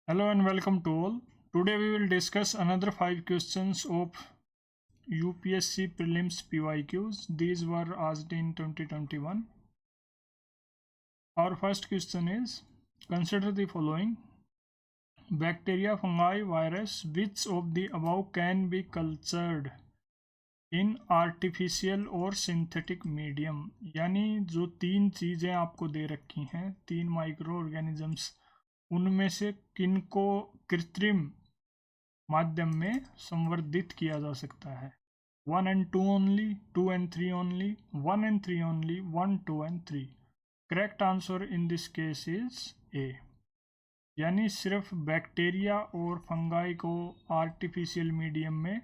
Hello and welcome to all. Today we will discuss another 5 questions of UPSC prelims PYQs. These were asked in 2021. Our first question is, consider the following: bacteria, fungi, virus. Which of the above can be cultured in artificial और synthetic medium? यानी जो तीन चीज़ें आपको दे रखी हैं, तीन micro organisms, उनमें से किनको कृत्रिम माध्यम में संवर्धित किया जा सकता है? 1 and 2 only, 2 and 3 only, 1 and 3 only, 1, 2 and 3. Correct answer in this case is A. यानी सिर्फ बैक्टीरिया और फंगाई को आर्टिफिशियल मीडियम में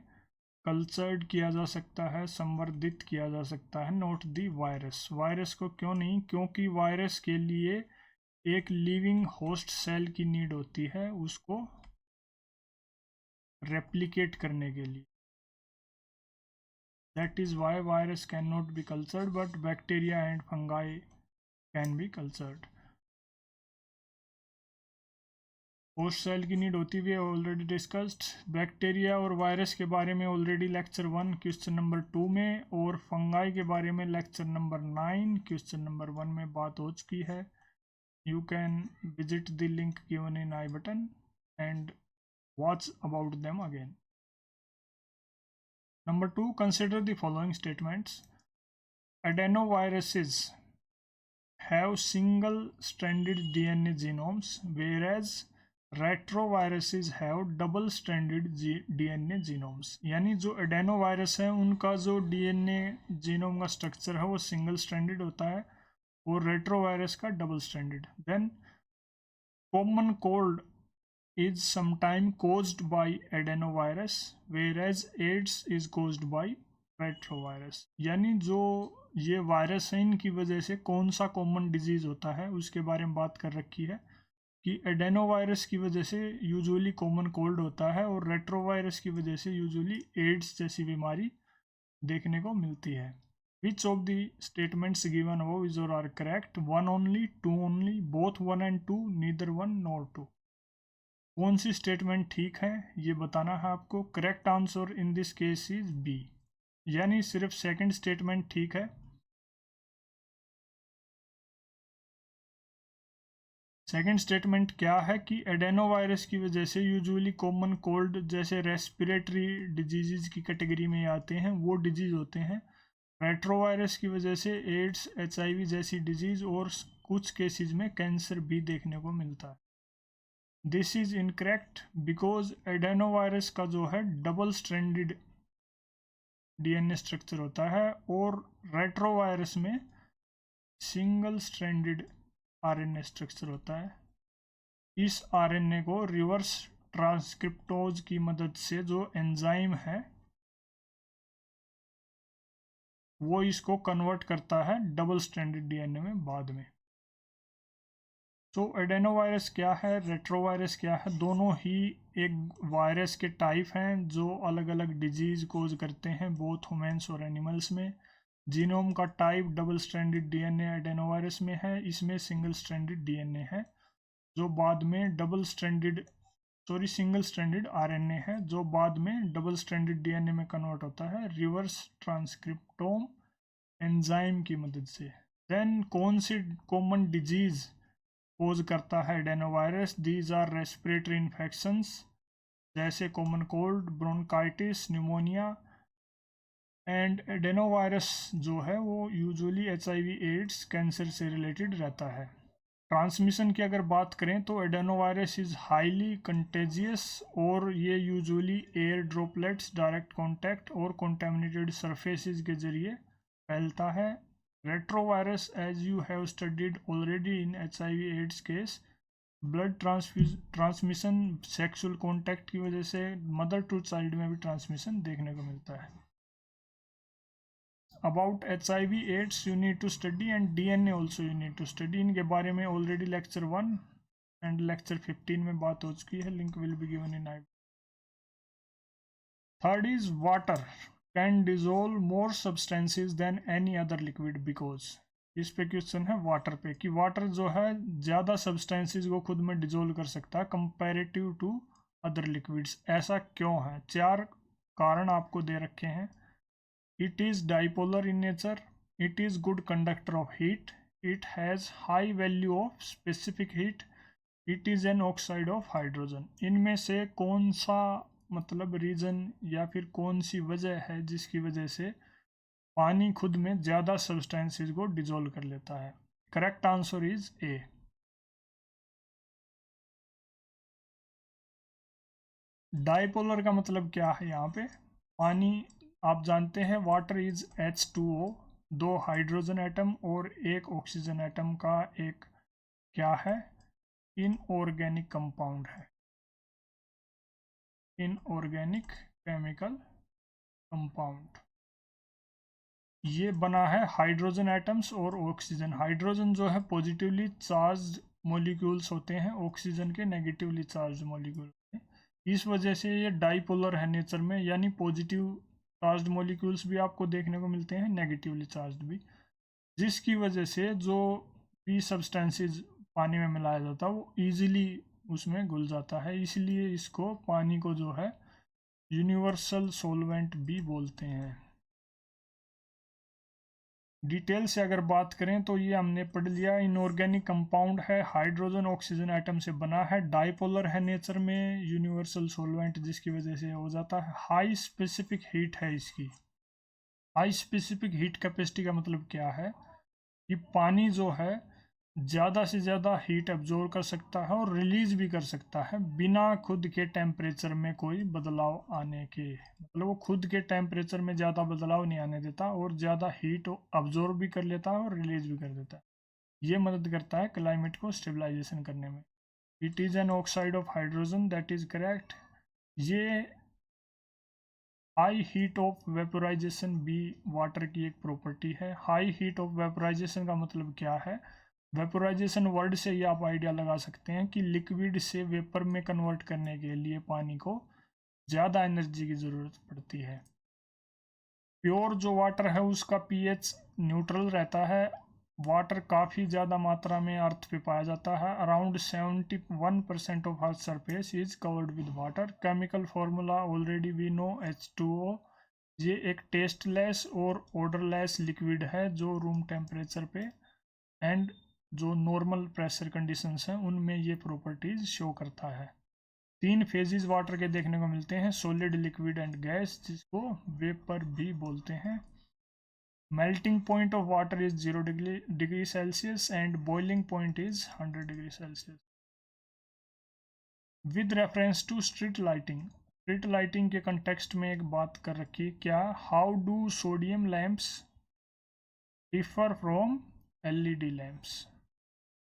कल्चर्ड किया जा सकता है, संवर्धित किया जा सकता है, नॉट दी वायरस। वायरस को क्यों नहीं? क्योंकि वायरस के लिए एक लिविंग होस्ट सेल की नीड होती है उसको रेप्लिकेट करने के लिए। That is why virus can not be cultured, but bacteria and fungi can be cultured. Host cell की नीड होती हुई ऑलरेडी डिस्कस्ड। बैक्टीरिया और वायरस के बारे में ऑलरेडी लेक्चर 1 क्वेश्चन नंबर 2 में, और फंगाई के बारे में लेक्चर नंबर 9 क्वेश्चन नंबर 1 में बात हो चुकी है। You can visit the link given in I button and watch about them again. Number 2, consider the following statements. Adenoviruses have single-stranded DNA genomes, whereas retroviruses have double-stranded DNA genomes. यानी जो adenovirus है उनका जो DNA genome का structure है वो single stranded होता है और रेट्रोवायरस का double stranded. Then common cold is sometimes caused by adenovirus, whereas AIDS is caused by retrovirus. यानी जो ये वायरस है इनकी वजह से कौन सा कॉमन डिजीज होता है उसके बारे में बात कर रखी है कि एडेनोवायरस की वजह से यूजुअली कॉमन कोल्ड होता है और रेट्रोवायरस की वजह से यूजुअली एड्स जैसी बीमारी देखने को मिलती है। Which of the statements given above is or are correct? 1 only, 2 only, both 1 and 2, neither 1 nor 2. कौन सी स्टेटमेंट ठीक है ये बताना है आपको। Correct answer in this case is B, यानी सिर्फ सेकंड स्टेटमेंट ठीक है। सेकंड स्टेटमेंट क्या है कि एडेनोवायरस की वजह से यूजुअली कॉमन कोल्ड जैसे रेस्पिरेटरी डिजीज़ की कैटेगरी में आते हैं वो डिजीज़ होते हैं। रेट्रोवायरस की वजह से एड्स, HIV जैसी डिजीज़ और कुछ केसेस में कैंसर भी देखने को मिलता है। This is incorrect because adenovirus का जो है डबल स्ट्रैंडेड DNA स्ट्रक्चर होता है और रेट्रोवायरस में सिंगल स्ट्रैंडेड RNA स्ट्रक्चर होता है। इस RNA को रिवर्स ट्रांसक्रिप्टोज की मदद से जो एंजाइम है वो इसको कन्वर्ट करता है डबल स्ट्रैंडेड DNA में बाद में। तो एडेनोवायरस क्या है, रेट्रोवायरस क्या है, दोनों ही एक वायरस के टाइप हैं जो अलग अलग डिजीज़ कोज करते हैं बोथ ह्यूमंस और एनिमल्स में। जीनोम का type double stranded DNA adenovirus में है, इसमें सिंगल स्ट्रैंडेड DNA है जो बाद में सिंगल स्ट्रैंडेड RNA है जो बाद में डबल स्ट्रैंडेड DNA में कन्वर्ट होता है रिवर्स ट्रांसक्रिप्टोम एंजाइम की मदद से। देन कौन सी कॉमन डिजीज़ कोज करता है adenovirus? These are respiratory infections जैसे common cold, bronchitis, pneumonia. And adenovirus जो है वो यूजुअली HIV, एड्स, कैंसर से रिलेटेड रहता है। ट्रांसमिशन की अगर बात करें तो एडेनोवायरस इज़ हाईली कंटेजियस और ये usually air droplets, direct contact और कॉन्टेमिनेटेड सरफेसेस के जरिए फैलता है। Retrovirus, as you have studied already in HIV AIDS case, blood transmission, sexual contact की वजह से मदर टू चाइल्ड में भी ट्रांसमिशन देखने को मिलता है। About HIV AIDS you need to study and DNA also you need to study. इनके बारे में ऑलरेडी लेक्चर 1 एंड लेक्चर 15 में बात हो चुकी है, link will be given in I. Third is water can dissolve more substances than any other liquid because इस पे क्वेश्चन है वाटर पे, कि वाटर जो है ज़्यादा सब्सटेंसेस को खुद में डिजोल्व कर सकता है कंपैरेटिव टू अदर लिक्विड्स। ऐसा क्यों है? 4 कारण आपको दे रखे हैं। It is dipolar in nature, it is good conductor of heat, it has high value of specific heat, it is an oxide of hydrogen. इनमें से कौन सा मतलब रीज़न या फिर कौन सी वजह है जिसकी वजह से पानी खुद में ज़्यादा सब्सटेंसेस को डिजोल्व कर लेता है? Correct answer is a. Dipolar का मतलब क्या है? यहाँ पे पानी, आप जानते हैं water is H2O, 2 hydrogen atom और 1 ऑक्सीजन एटम का एक क्या है? इनऑर्गेनिक कंपाउंड है, इनऑर्गेनिक केमिकल कंपाउंड। ये बना है हाइड्रोजन एटम्स और ऑक्सीजन। हाइड्रोजन जो है पॉजिटिवली चार्ज मॉलिक्यूल्स होते हैं, ऑक्सीजन के नेगेटिवली चार्ज मॉलिक्यूल होते हैं। इस वजह से ये डाइपोलर है नेचर में, यानी पॉजिटिव चार्ज मॉलिक्यूल्स भी आपको देखने को मिलते हैं, नेगेटिवली चार्ज भी, जिसकी वजह से जो भी सब्सटेंसेस पानी में मिलाया जाता है वो ईजिली उसमें घुल जाता है। इसलिए इसको पानी को जो है यूनिवर्सल सॉल्वेंट भी बोलते हैं। डिटेल से अगर बात करें तो ये हमने पढ़ लिया, इनऑर्गेनिक कंपाउंड है, हाइड्रोजन ऑक्सीजन एटम से बना है, डाइपोलर है नेचर में, यूनिवर्सल सॉल्वेंट जिसकी वजह से हो जाता है, हाई स्पेसिफिक हीट है इसकी। हाई स्पेसिफिक हीट कैपेसिटी का मतलब क्या है? कि पानी जो है ज़्यादा से ज़्यादा हीट एब्जॉर्ब कर सकता है और रिलीज भी कर सकता है बिना खुद के टेम्परेचर में कोई बदलाव आने के। मतलब वो खुद के टेम्परेचर में ज़्यादा बदलाव नहीं आने देता और ज़्यादा हीट अब्जॉर्ब भी कर लेता है और रिलीज भी कर देता है। ये मदद करता है क्लाइमेट को स्टेबलाइजेशन करने में। It is an oxide of hydrogen, that is correct. ये हाई हीट ऑफ वेपोराइजेशन भी वाटर की एक प्रॉपर्टी है। हाई हीट ऑफ वेपोराइजेशन का मतलब क्या है? वेपोराइजेशन वर्ड से ही आप आइडिया लगा सकते हैं कि लिक्विड से वेपर में कन्वर्ट करने के लिए पानी को ज़्यादा एनर्जी की ज़रूरत पड़ती है। प्योर जो वाटर है उसका पीएच न्यूट्रल रहता है। वाटर काफ़ी ज़्यादा मात्रा में अर्थ पे पाया जाता है। Around 71% of earth surface is covered with water. Chemical formula already we know, H2O। ये एक टेस्टलेस और ऑडरलेस लिक्विड है जो रूम टेम्परेचर पे एंड जो नॉर्मल प्रेशर कंडीशंस हैं उनमें ये प्रॉपर्टीज शो करता है। 3 फेजेस वाटर के देखने को मिलते हैं, सॉलिड, लिक्विड एंड गैस, जिसको वेपर भी बोलते हैं। Melting point of water is 0 degree Celsius and boiling point is 100 degree Celsius. With reference to street lighting, street lighting के कंटेक्स्ट में एक बात कर रखी, क्या? How do sodium lamps differ from LED lamps?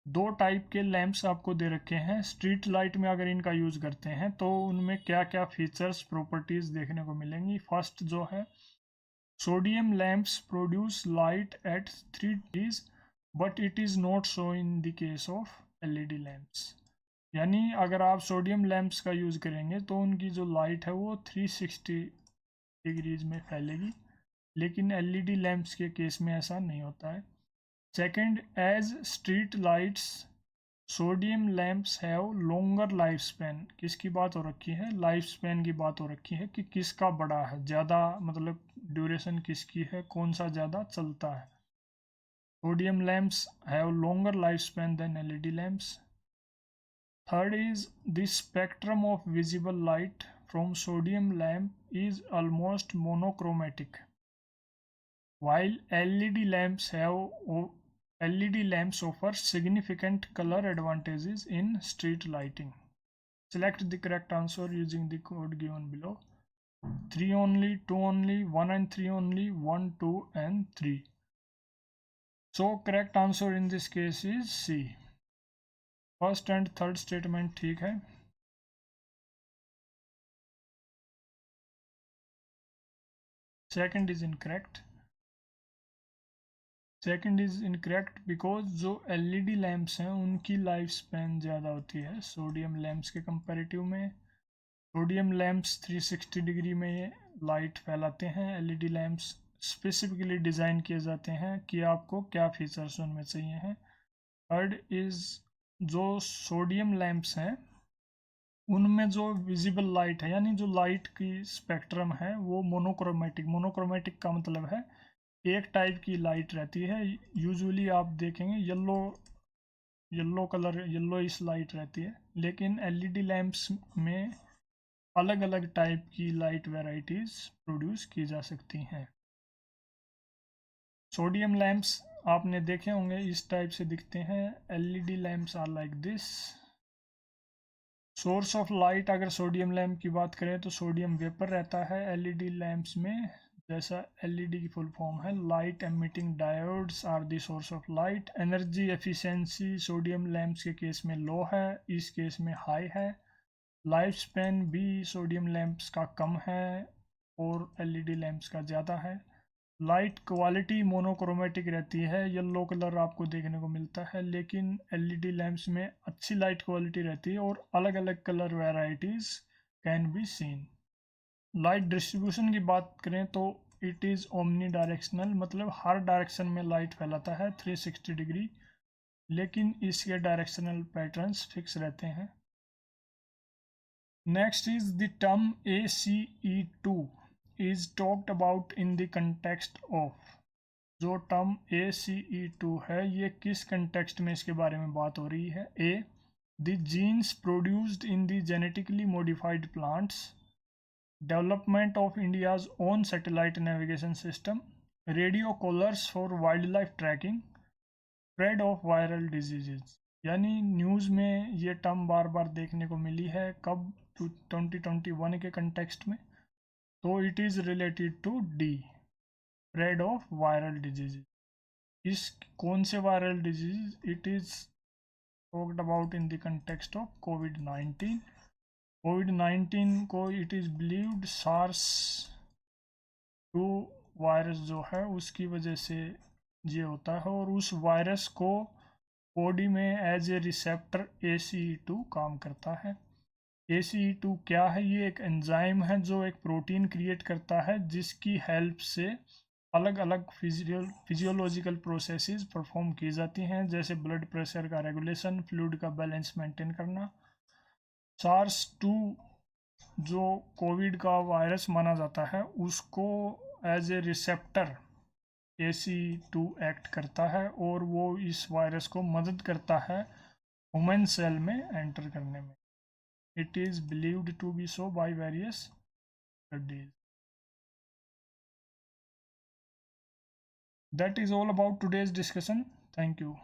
2 type के लैंप्स आपको दे रखे हैं। स्ट्रीट लाइट में अगर इनका यूज़ करते हैं तो उनमें क्या क्या फीचर्स, प्रॉपर्टीज़ देखने को मिलेंगी। फर्स्ट जो है, sodium lamps produce light at 3 degrees but it is not so in the case of LED lamps. यानी अगर आप सोडियम लैंप्स का यूज़ करेंगे तो उनकी जो लाइट है वो 360 डिग्रीज में फैलेगी, लेकिन LED लैंप्स के केस में ऐसा नहीं होता है। Second, as street lights sodium lamps have longer life span. किसकी बात हो रखी है? लाइफ स्पैन की बात हो रखी है कि किसका बड़ा है, ज़्यादा मतलब ड्यूरेशन किसकी है, कौन सा ज़्यादा चलता है। Sodium lamps have longer life span than LED lamps. Third is the spectrum of visible light from sodium lamp is almost monochromatic while LED lamps offer significant color advantages in street lighting. Select the correct answer using the code given below. 3 only, 2 only, 1 and 3 only, 1, 2 and 3. So correct answer in this case is C. First and third statement ठीक है। Second is incorrect. Second is incorrect because जो LED lamps हैं उनकी life span ज़्यादा होती है sodium lamps के comparative में। सोडियम लैंप्स 360 डिग्री में लाइट फैलाते हैं, LED लैंप्स स्पेसिफिकली डिज़ाइन किए जाते हैं कि आपको क्या फीचर्स उनमें चाहिए हैं। थर्ड इज़ जो सोडियम लैंप्स हैं उनमें जो विजिबल लाइट है यानी जो लाइट की स्पेक्ट्रम है वो मोनोक्रोमेटिक का मतलब है एक टाइप की लाइट रहती है। यूजुअली आप देखेंगे येलो कलर येलोइश लाइट रहती है, लेकिन एलईडी लैंप्स में अलग अलग टाइप की लाइट वेराइटीज प्रोड्यूस की जा सकती हैं। सोडियम लैंप्स आपने देखे होंगे इस टाइप से दिखते हैं। LED lamps are like this. Source of light अगर सोडियम लैंप की बात करें तो सोडियम वेपर रहता है एलईडी लैंप्स में। जैसा एलईडी की फुल फॉर्म है light emitting diodes are the source of light. Energy efficiency sodium lamps के केस में लो है, इस केस में हाई है। लाइफ स्पैन भी सोडियम लैंप्स का कम है और एलईडी लैंप्स का ज़्यादा है। लाइट क्वालिटी मोनोक्रोमेटिक रहती है, येलो कलर आपको देखने को मिलता है, लेकिन एलईडी लैंप्स में अच्छी लाइट क्वालिटी रहती है और अलग अलग colour varieties can be seen. Light distribution की बात करें तो इट इज़ ओमनी डायरेक्शनल, मतलब हर डायरेक्शन में लाइट फैलाता है 360 डिग्री, लेकिन इसके डायरेक्शनल पैटर्न्स फिक्स रहते हैं। Next is the term ACE2 is talked about in the context of। जो टर्म ACE2 है ये किस कंटेक्स्ट में इसके बारे में बात हो रही है। A, the genes produced in the genetically modified plants, development of India's own satellite navigation system, radio collars for wildlife tracking, spread of viral diseases. यानी न्यूज़ में ये टर्म बार बार देखने को मिली है, कब 2021 के कंटेक्स्ट में, तो it is related to the, spread of viral disease. इस कौन से viral disease? It is talked about in the context of कोविड-19। कोविड-19 को it is believed SARS 2 virus जो है उसकी वजह से ये होता है, और उस वायरस को बॉडी में एज ए रिसेप्टर ACE2 काम करता है। ACE2 क्या है? ये एक एंजाइम है जो एक प्रोटीन क्रिएट करता है जिसकी हेल्प से अलग अलग फिजियोलॉजिकल प्रोसेसेस परफॉर्म की जाती हैं, जैसे ब्लड प्रेशर का रेगुलेशन, फ्लूइड का बैलेंस मेंटेन करना। सार्स 2 जो कोविड का वायरस माना जाता है उसको as a receptor ACE2 act करता है और वो इस वायरस को मदद करता है ह्यूमन सेल में एंटर करने में। It is believed to be so by various studies. That is all about today's discussion. Thank you.